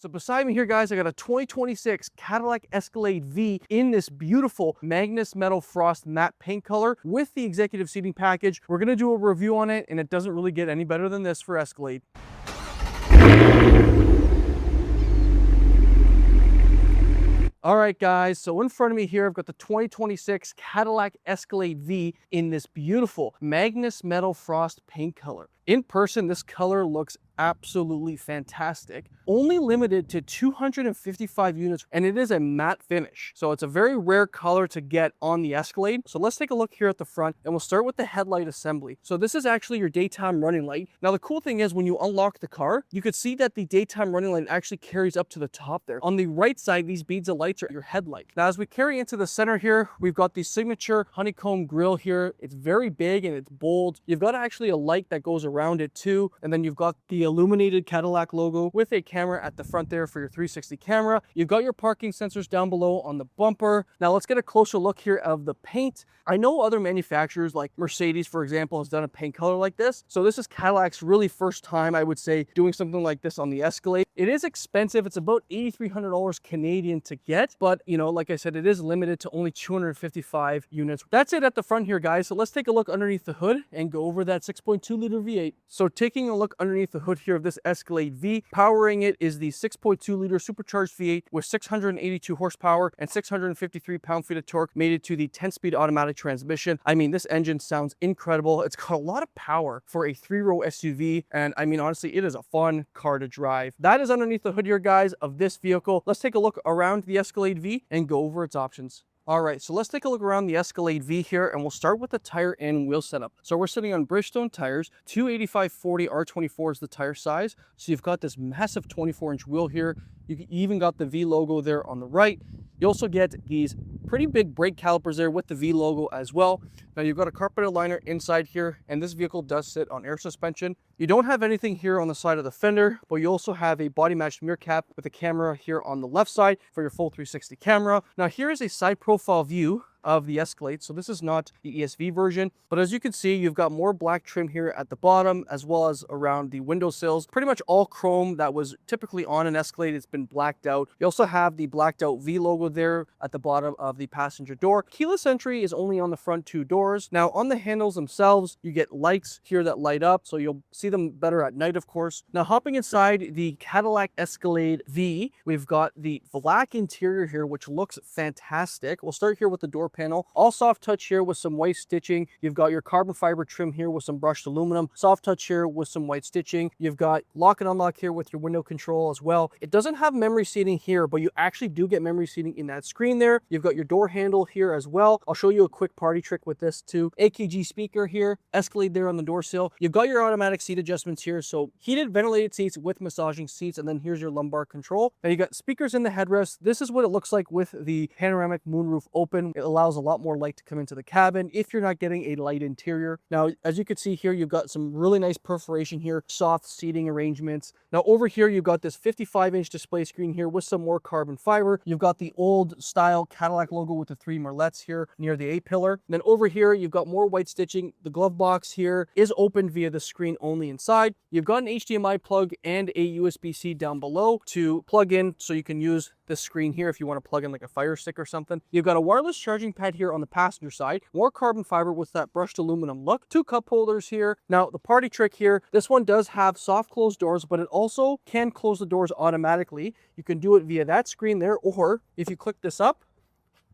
So beside me here, guys, I got a 2026 Cadillac Escalade-V in this beautiful Magnus Metal Frost matte paint color with the executive seating package. We're going to do a review on it, and it doesn't really get any better than this for Escalade. All right, guys, so in front of me here, I've got the 2026 Cadillac Escalade-V in this beautiful Magnus Metal Frost paint color. In person, this color looks absolutely fantastic. Only limited to 255 units, and it is a matte finish. So it's a very rare color to get on the Escalade. So let's take a look here at the front, and we'll start with the headlight assembly. So this is actually your daytime running light. Now, the cool thing is when you unlock the car, you could see that the daytime running light actually carries up to the top there. On the right side, these beads of lights are your headlight. Now, as we carry into the center here, we've got the signature honeycomb grille here. It's very big and it's bold. You've got actually a light that goes around it too. And then you've got the illuminated Cadillac logo with a camera at the front there for your 360 camera. You've got your parking sensors down below on the bumper. Now let's get a closer look here of the paint. I know other manufacturers like Mercedes, for example, has done a paint color like this. So this is Cadillac's really first time, I would say, doing something like this on the Escalade. It is expensive. It's about $8,300 Canadian to get, but you know, like I said, it is limited to only 255 units. That's it at the front here, guys. So let's take a look underneath the hood and go over that 6.2 liter V8. So taking a look underneath the hood here of this Escalade-V, powering it is the 6.2 liter supercharged V8 with 682 horsepower and 653 pound-feet of torque, mated to the 10-speed automatic transmission. I mean, this engine sounds incredible. It's got a lot of power for a 3-row SUV, and I mean, honestly, it is a fun car to drive. That is underneath the hood here, guys, of this vehicle. Let's take a look around the Escalade-V and go over its options. All right, so let's take a look around the Escalade-V here, and we'll start with the tire and wheel setup. So we're sitting on Bridgestone tires. 285/40 R24 is the tire size. So you've got this massive 24-inch wheel here. You even got the V logo there on the right. You also get these pretty big brake calipers there with the V logo as well. Now you've got a carpeted liner inside here, and this vehicle does sit on air suspension. You don't have anything here on the side of the fender, but you also have a body matched mirror cap with a camera here on the left side for your full 360 camera. Now here is a side profile view of the Escalade. So this is not the ESV version, but as you can see, you've got more black trim here at the bottom as well as around the windowsills. Pretty much all chrome that was typically on an Escalade, it's been blacked out. You also have the blacked out V logo there at the bottom of the passenger door. Keyless entry is only on the front 2 doors. Now on the handles themselves, you get lights here that light up, so you'll see them better at night, of course. Now hopping inside the Cadillac Escalade-V, we've got the black interior here, which looks fantastic. We'll start here with the door panel. All soft touch here with some white stitching. You've got your carbon fiber trim here with some brushed aluminum. Soft touch here with some white stitching. You've got lock and unlock here with your window control as well. It doesn't have memory seating here, but you actually do get memory seating in that screen there. You've got your door handle here as well. I'll show you a quick party trick with this too. AKG speaker here, Escalade there on the door sill. You've got your automatic seat adjustments here. So heated ventilated seats with massaging seats, and then here's your lumbar control. Now you got speakers in the headrest. This is what it looks like with the panoramic moonroof open. It allows a lot more light to come into the cabin if you're not getting a light interior. Now, as you can see here, you've got some really nice perforation here, soft seating arrangements. Now over here, you've got this 55-inch display screen here with some more carbon fiber. You've got the old style Cadillac logo with the 3 merlettes here near the A-pillar. Then over here, you've got more white stitching. The glove box here is open via the screen only inside. You've got an HDMI plug and a USB-C down below to plug in, so you can use this screen here if you want to plug in like a Fire Stick or something. You've got a wireless charging pad here on the passenger side, more carbon fiber with that brushed aluminum look, 2 cup holders here. Now the party trick here, this one does have soft closed doors, but it also can close the doors automatically. You can do it via that screen there, or if you click this up,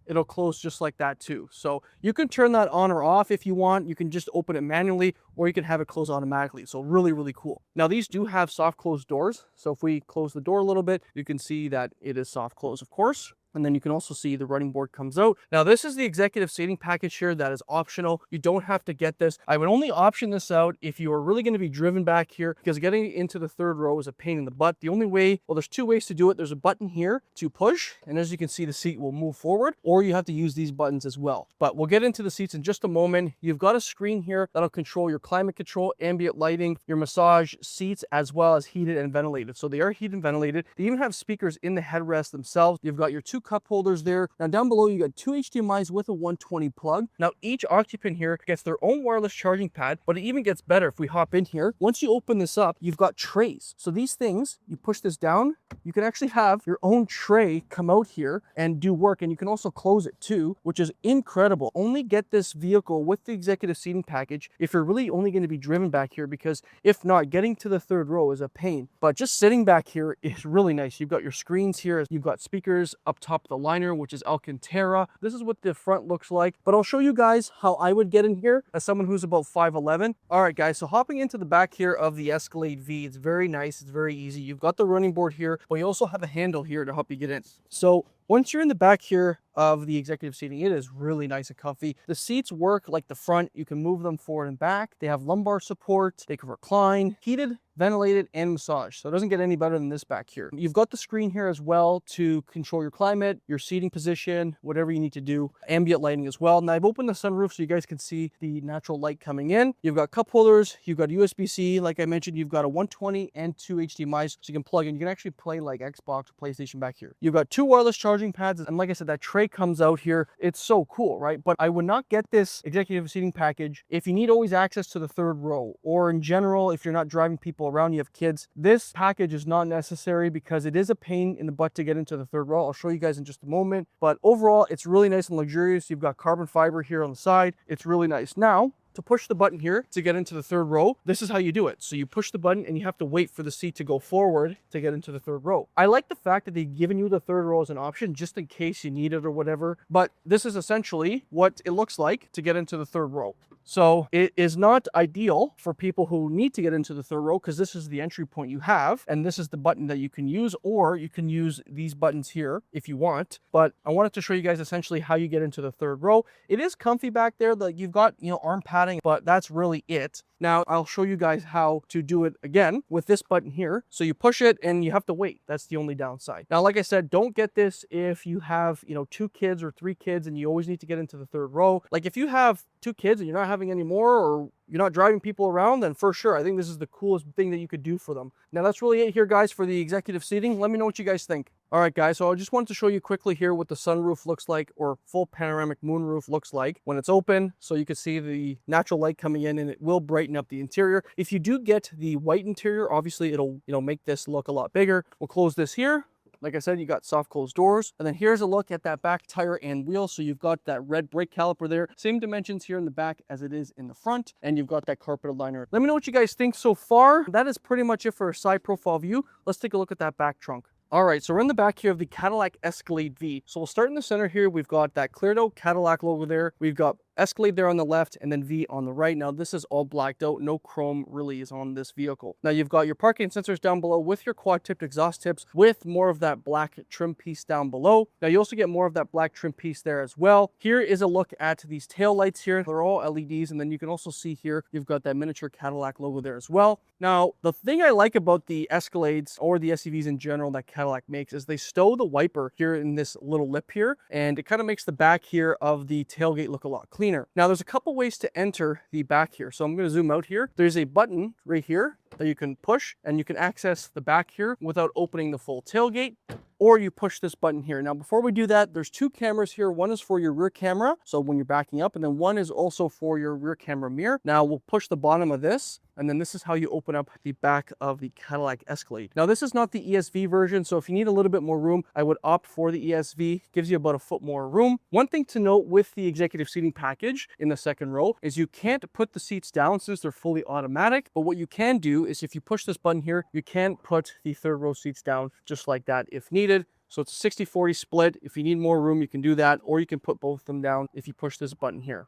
it'll close just like that too. So you can turn that on or off if you want. You can just open it manually, or you can have it close automatically. So really, really cool. Now these do have soft closed doors. So if we close the door a little bit, you can see that it is soft close, of course. And then you can also see the running board comes out. Now this is the executive seating package here that is optional. You don't have to get this. I would only option this out if you are really going to be driven back here, because getting into the 3rd row is a pain in the butt. The only way, well, there's 2 ways to do it. There's a button here to push, and as you can see, the seat will move forward, or you have to use these buttons as well. But we'll get into the seats in just a moment. You've got a screen here that'll control your climate control, ambient lighting, your massage seats, as well as heated and ventilated. So they are heated and ventilated. They even have speakers in the headrest themselves. You've got your 2 cup holders there. Now down below, you got 2 HDMIs with a 120 plug. Now each occupant here gets their own wireless charging pad, but it even gets better if we hop in here. Once you open this up, you've got trays. So these things, you push this down, you can actually have your own tray come out here and do work, and you can also close it too, which is incredible. Only get this vehicle with the executive seating package if you're really only going to be driven back here, because if not, getting to the third row is a pain. But just sitting back here is really nice. You've got your screens here, you've got speakers up top of the liner, which is Alcantara. This is what the front looks like, but I'll show you guys how I would get in here as someone who's about 5'11". All right guys, so hopping into the back here of the Escalade-V, it's very nice, it's very easy. You've got the running board here, but you also have a handle here to help you get in. So once you're in the back here of the executive seating, it is really nice and comfy. The seats work like the front. You can move them forward and back. They have lumbar support. They can recline, heated, ventilated, and massage. So it doesn't get any better than this back here. You've got the screen here as well to control your climate, your seating position, whatever you need to do. Ambient lighting as well. Now I've opened the sunroof so you guys can see the natural light coming in. You've got cup holders. You've got USB-C. Like I mentioned, you've got a 120 and 2 HDMIs so you can plug in. You can actually play like Xbox or PlayStation back here. You've got 2 wireless charging pads, and like I said, that tray comes out here. It's so cool, right? But I would not get this executive seating package if you need always access to the third row, or in general, if you're not driving people around, you have kids. This package is not necessary because it is a pain in the butt to get into the third row. I'll show you guys in just a moment, but overall, it's really nice and luxurious. You've got carbon fiber here on the side. It's really nice. Now, to push the button here to get into the third row, this is how you do it. So you push the button and you have to wait for the seat to go forward to get into the third row. I like the fact that they've given you the third row as an option just in case you need it or whatever, but this is essentially what it looks like to get into the third row. So it is not ideal for people who need to get into the third row because this is the entry point you have, and this is the button that you can use, or you can use these buttons here if you want. But I wanted to show you guys essentially how you get into the third row. It is comfy back there. Like you've got, arm padding, but that's really it. Now I'll show you guys how to do it again with this button here. So you push it and you have to wait. That's the only downside. Now, like I said, don't get this if you have, 2 kids or 3 kids and you always need to get into the third row. Like if you have 2 kids and you're not having any more, or you're not driving people around, then for sure, I think this is the coolest thing that you could do for them. Now, that's really it here, guys, for the executive seating. Let me know what you guys think. All right, guys, so I just wanted to show you quickly here what the sunroof looks like, or full panoramic moonroof looks like when it's open, so you can see the natural light coming in, and it will brighten up the interior. If you do get the white interior, obviously it'll, make this look a lot bigger. We'll close this here. Like I said, you got soft closed doors. And then here's a look at that back tire and wheel. So you've got that red brake caliper there. Same dimensions here in the back as it is in the front. And you've got that carpeted liner. Let me know what you guys think so far. That is pretty much it for a side profile view. Let's take a look at that back trunk. All right, so we're in the back here of the Cadillac Escalade-V. So we'll start in the center here. We've got that cleared out Cadillac logo there. We've got Escalade there on the left and then V on the right. Now this is all blacked out. No chrome really is on this vehicle. Now you've got your parking sensors down below with your quad tipped exhaust tips with more of that black trim piece down below. Now you also get more of that black trim piece there as well. Here is a look at these tail lights here. They're all LEDs, and then you can also see here you've got that miniature Cadillac logo there as well. Now the thing I like about the Escalades or the SUVs in general that Cadillac makes is they stow the wiper here in this little lip here, and it kind of makes the back here of the tailgate look a lot cleaner. Now there's a couple ways to enter the back here. So I'm going to zoom out here. There's a button right here that you can push, and you can access the back here without opening the full tailgate, or you push this button here. Now before we do that, there's 2 cameras here. One is for your rear camera, so when you're backing up, and then one is also for your rear camera mirror. Now we'll push the bottom of this, and then this is how you open up the back of the Cadillac Escalade. Now this is not the ESV version, so if you need a little bit more room, I would opt for the ESV. Gives you about a foot more room. One thing to note with the executive seating package in the second row is you can't put the seats down since they're fully automatic, but what you can do is if you push this button here, you can put the third row seats down just like that if needed. So it's a 60-40 split. If you need more room, you can do that, or you can put both of them down if you push this button here.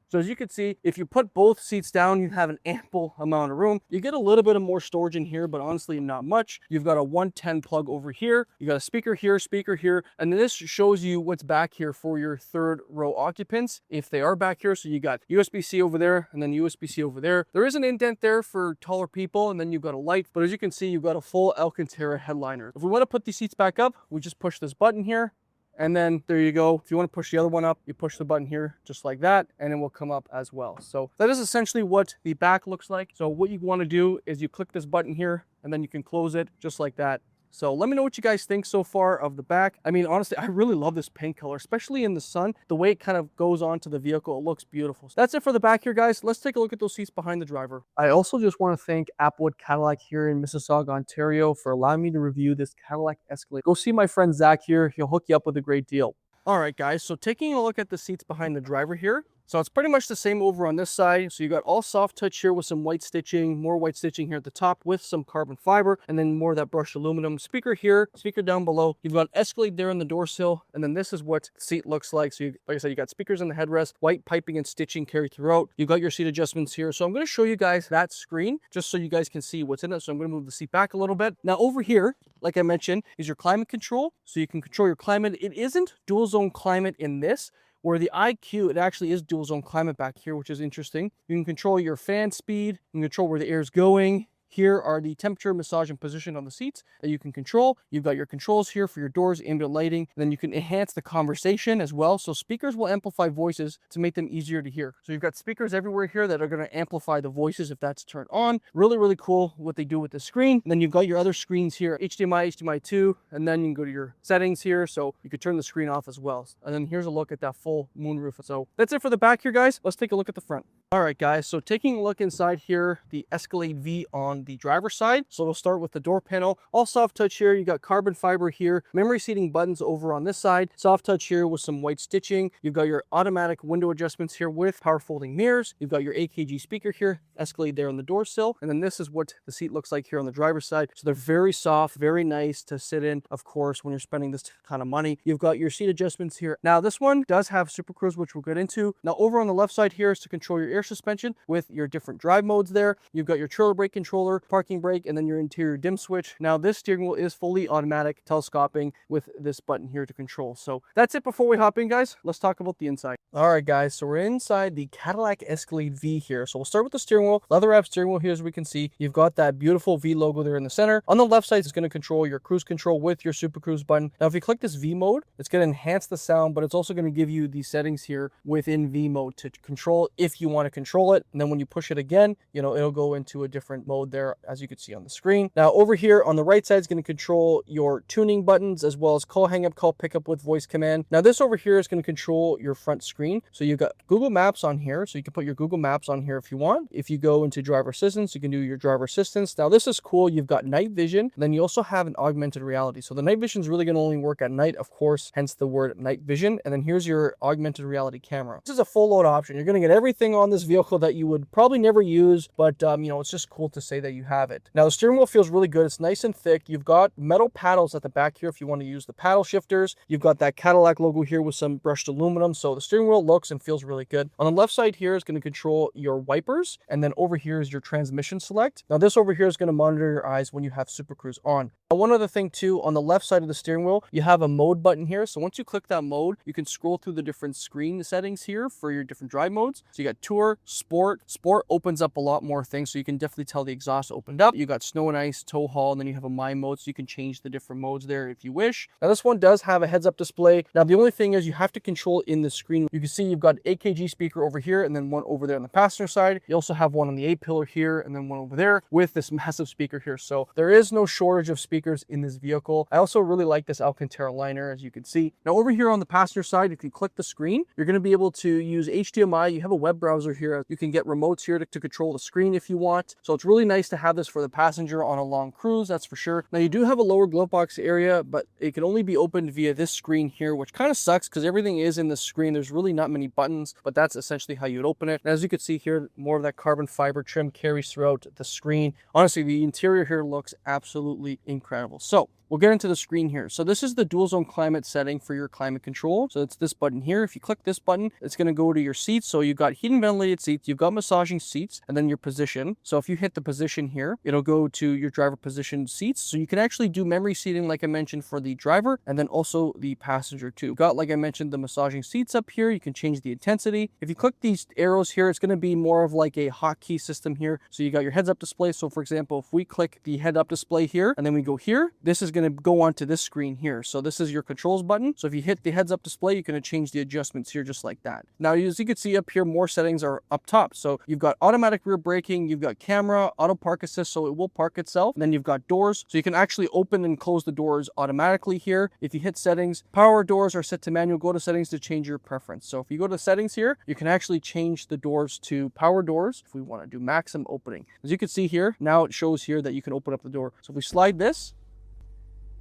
So as you can see, if you put both seats down, you have an ample amount of room. You get a little bit of more storage in here, but honestly, not much. You've got a 110 plug over here. You got a speaker here, and then this shows you what's back here for your third row occupants, if they are back here. So you got USB-C over there, and then USB-C over there. There is an indent there for taller people, and then you've got a light, but as you can see, you've got a full Alcantara headliner. If we want to put these seats back up, we just push this button here. And then there you go. If you want to push the other one up, you push the button here just like that, and it will come up as well. So that is essentially what the back looks like. So what you want to do is you click this button here, and then you can close it just like that. So let me know what you guys think so far of the back. I mean, honestly, I really love this paint color, especially in the sun. The way it kind of goes onto the vehicle, it looks beautiful. So that's it for the back here, guys. Let's take a look at those seats behind the driver. I also just want to thank Applewood Cadillac here in Mississauga, Ontario for allowing me to review this Cadillac Escalade. Go see my friend Zach here. He'll hook you up with a great deal. All right, guys, so taking a look at the seats behind the driver here. So it's pretty much the same over on this side. So you got all soft touch here with some white stitching, more white stitching here at the top with some carbon fiber, and then more of that brushed aluminum. Speaker here, speaker down below. You've got Escalade there in the door sill, and then this is what the seat looks like. So like I said, you got speakers in the headrest, white piping and stitching carried throughout. You've got your seat adjustments here. So I'm going to show you guys that screen just so you guys can see what's in it. So I'm going to move the seat back a little bit. Now over here, like I mentioned, is your climate control. So you can control your climate. It isn't dual zone climate in this, where the IQ, it actually is dual zone climate back here, which is interesting. You can control your fan speed, you can control where the air is going. Here are the temperature, massage, and position on the seats that you can control. You've got your controls here for your doors, ambient lighting. And then you can enhance the conversation as well. So speakers will amplify voices to make them easier to hear. So you've got speakers everywhere here that are going to amplify the voices if that's turned on. Really, really cool what they do with the screen. And then you've got your other screens here, HDMI, HDMI 2, and then you can go to your settings here. So you could turn the screen off as well. And then here's a look at that full moonroof. So that's it for the back here, guys. Let's take a look at the front. All right, guys, so taking a look inside here, the Escalade-V on the driver's side. So we'll start with the door panel. All soft touch here. You got carbon fiber here, memory seating buttons over on this side, soft touch here with some white stitching. You've got your automatic window adjustments here with power folding mirrors. You've got your AKG speaker here, Escalade there on the door sill. And then this is what the seat looks like here on the driver's side. So they're very soft, very nice to sit in, of course, when you're spending this kind of money. You've got your seat adjustments here. Now, this one does have Super Cruise, which we'll get into. Now, over on the left side here is to control your air suspension with your different drive modes there. You've got your trailer brake controller, parking brake, and then your interior dim switch. Now this steering wheel is fully automatic telescoping with this button here to control. So that's it before we hop in, guys. Let's talk about the inside. All right, guys, so we're inside the Cadillac Escalade-V here. So we'll start with the steering wheel. Leather wrap steering wheel here, as we can see. You've got that beautiful V logo there in the center. On the left side, it's going to control your cruise control with your Super Cruise button. Now, if you click this V mode, it's going to enhance the sound, but it's also going to give you the settings here within V mode to control if you want to control it. And then when you push it again, it'll go into a different mode there, as you can see on the screen. Now, over here on the right side is going to control your tuning buttons as well as call hang up, call pickup with voice command. Now, this over here is going to control your front screen. So you've got Google Maps on here. So you can put your Google Maps on here if you want. If you go into driver assistance, you can do your driver assistance. Now, this is cool. You've got night vision. And then you also have an augmented reality. So the night vision is really going to only work at night, of course, hence the word night vision. And then here's your augmented reality camera. This is a full load option. You're going to get everything on this vehicle that you would probably never use, but it's just cool to say that you have it. Now, the steering wheel feels really good. It's nice and thick. You've got metal paddles at the back here if you want to use the paddle shifters. You've got that Cadillac logo here with some brushed aluminum. So the steering wheel looks and feels really good. On the left side here is going to control your wipers. And then over here is your transmission select. Now, this over here is going to monitor your eyes when you have Super Cruise on. Now, one other thing too, on the left side of the steering wheel, you have a mode button here. So once you click that mode, you can scroll through the different screen settings here for your different drive modes. So you got Tour, Sport. Sport opens up a lot more things. So you can definitely tell the exhaust opened up. You got Snow and Ice, Tow Haul, and then you have a My mode. So you can change the different modes there if you wish. Now this one does have a heads up display. Now the only thing is you have to control in the screen. You can see you've got AKG speaker over here and then one over there on the passenger side. You also have one on the A-pillar here and then one over there with this massive speaker here. So there is no shortage of speakers in this vehicle. I also really like this Alcantara liner, as you can see. Now over here on the passenger side, if you click the screen, you're going to be able to use HDMI. You have a web browser here. You can get remotes here to control the screen if you want. So it's really nice to have this for the passenger on a long cruise, that's for sure. Now you do have a lower glove box area, but it can only be opened via this screen here, which kind of sucks because everything is in the screen. There's really not many buttons, but that's essentially how you would open it. And as you can see here, more of that carbon fiber trim carries throughout the screen. Honestly, the interior here looks absolutely incredible. So we'll get into the screen here. So this is the dual zone climate setting for your climate control. So it's this button here. If you click this button, it's going to go to your seats. So you've got heated and ventilated seats, you've got massaging seats, and then your position. So if you hit the position here, it'll go to your driver position seats. So you can actually do memory seating, like I mentioned, for the driver, and then also the passenger too. You've got, like I mentioned, the massaging seats up here. You can change the intensity. If you click these arrows here, it's going to be more of like a hotkey system here. So you got your heads up display. So for example, if we click the head up display here, and then we go here, this is going going to go onto this screen here. So this is your controls button. So if you hit the heads up display, you can change the adjustments here just like that. Now, as you can see up here, more settings are up top. So you've got automatic rear braking, you've got camera, auto park assist, so it will park itself. And then you've got doors, so you can actually open and close the doors automatically here. If you hit settings, power doors are set to manual. Go to settings to change your preference. So if you go to settings here, you can actually change the doors to power doors if we want to do maximum opening. As you can see here, now it shows here that you can open up the door. So if we slide this,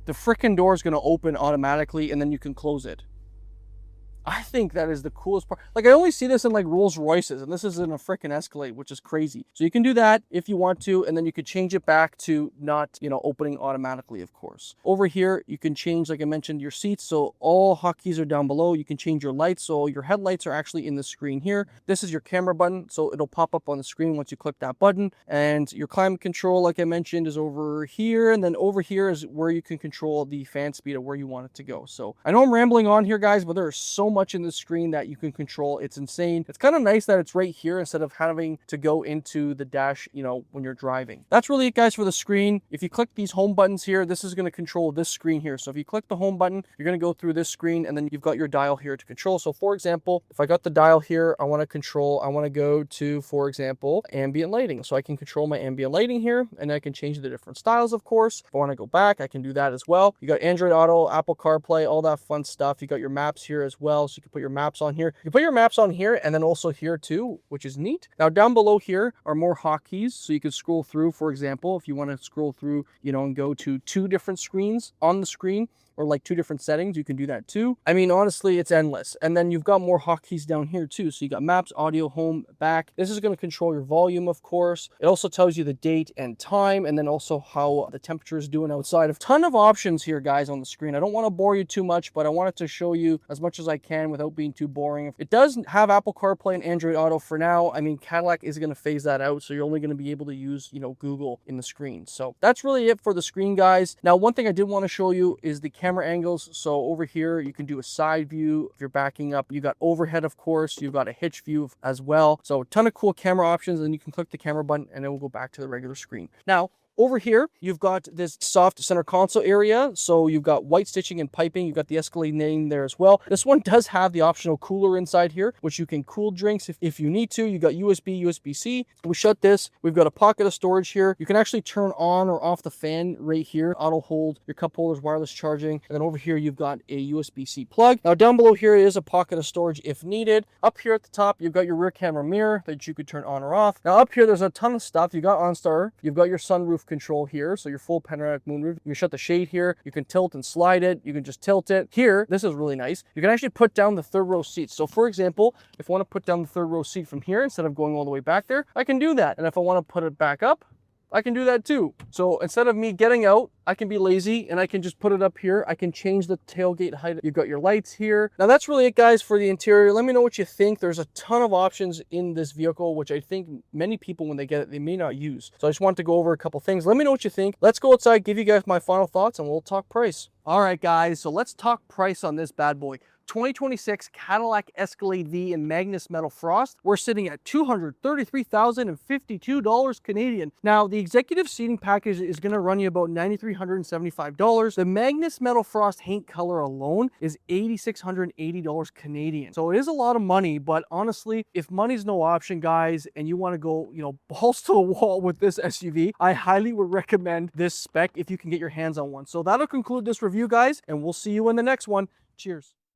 the frickin' door is going to open automatically, and then you can close it. I think that is the coolest part. Like, I only see this in like Rolls Royces, and this is in a freaking Escalade, which is crazy. So you can do that if you want to, and then you could change it back to not, opening automatically, of course. Over here, you can change, like I mentioned, your seats. So all hotkeys are down below. You can change your lights. So your headlights are actually in the screen here. This is your camera button. So it'll pop up on the screen once you click that button. And your climate control, like I mentioned, is over here. And then over here is where you can control the fan speed of where you want it to go. So I know I'm rambling on here, guys, but there is so much in the screen that you can control. It's insane. It's kind of nice that it's right here instead of having to go into the dash, when you're driving. That's really it, guys, for the screen. If you click these home buttons here, this is going to control this screen here. So if you click the home button, you're going to go through this screen, and then you've got your dial here to control. So for example, if I got the dial here, I want to go to, for example, ambient lighting. So I can control my ambient lighting here, and I can change the different styles, of course. If I want to go back, I can do that as well. You got Android Auto, Apple CarPlay, all that fun stuff. You got your maps here as well, so you can put your maps on here. You can put your maps on here and then also here too, which is neat. Now down below here are more hotkeys, so you can scroll through. For example, if you want to scroll through, and go to 2 different screens on the screen, or like 2 different settings, you can do that too. I mean, honestly, it's endless. And then you've got more hotkeys down here too. So you got maps, audio, home, back. This is going to control your volume, of course. It also tells you the date and time, and then also how the temperature is doing outside. A ton of options here, guys, on the screen. I don't want to bore you too much, but I wanted to show you as much as I can without being too boring. It does have Apple CarPlay and Android Auto for now. I mean, Cadillac is going to phase that out, so you're only going to be able to use, Google in the screen. So that's really it for the screen, guys. Now, one thing I did want to show you is the camera angles. So over here, you can do a side view if you're backing up. You got overhead, of course. You've got a hitch view as well. So a ton of cool camera options, and you can click the camera button and it will go back to the regular screen. Now, over here, you've got this soft center console area. So you've got white stitching and piping. You've got the Escalade name there as well. This one does have the optional cooler inside here, which you can cool drinks if you need to. You got USB, USB-C. We shut this. We've got a pocket of storage here. You can actually turn on or off the fan right here. Auto hold, your cup holders, wireless charging. And then over here, you've got a USB-C plug. Now down below here is a pocket of storage if needed. Up here at the top, you've got your rear camera mirror that you could turn on or off. Now up here, there's a ton of stuff. You got OnStar. You've got your sunroof control here, so your full panoramic moonroof. You can shut the shade here. You can tilt and slide it. You can just tilt it. Here, this is really nice. You can actually put down the 3rd row seats. So for example, if I want to put down the 3rd row seat from here instead of going all the way back there, I can do that. And if I want to put it back up, I can do that too. So instead of me getting out, I can be lazy and I can just put it up here. I can change the tailgate height. You've got your lights here. Now that's really it, guys, for the interior. Let me know what you think. There's a ton of options in this vehicle, which I think many people, when they get it, they may not use. So I just wanted to go over a couple things. Let me know what you think. Let's go outside, give you guys my final thoughts, and we'll talk price. All right, guys, so let's talk price on this bad boy. 2026 Cadillac Escalade-V in Magnus Metal Frost. We're sitting at $233,052 Canadian. Now, the executive seating package is going to run you about $9,375. The Magnus Metal Frost paint color alone is $8,680 Canadian. So it is a lot of money, but honestly, if money's no option, guys, and you want to go, balls to the wall with this SUV, I highly would recommend this spec if you can get your hands on one. So that'll conclude this review, guys, and we'll see you in the next one. Cheers.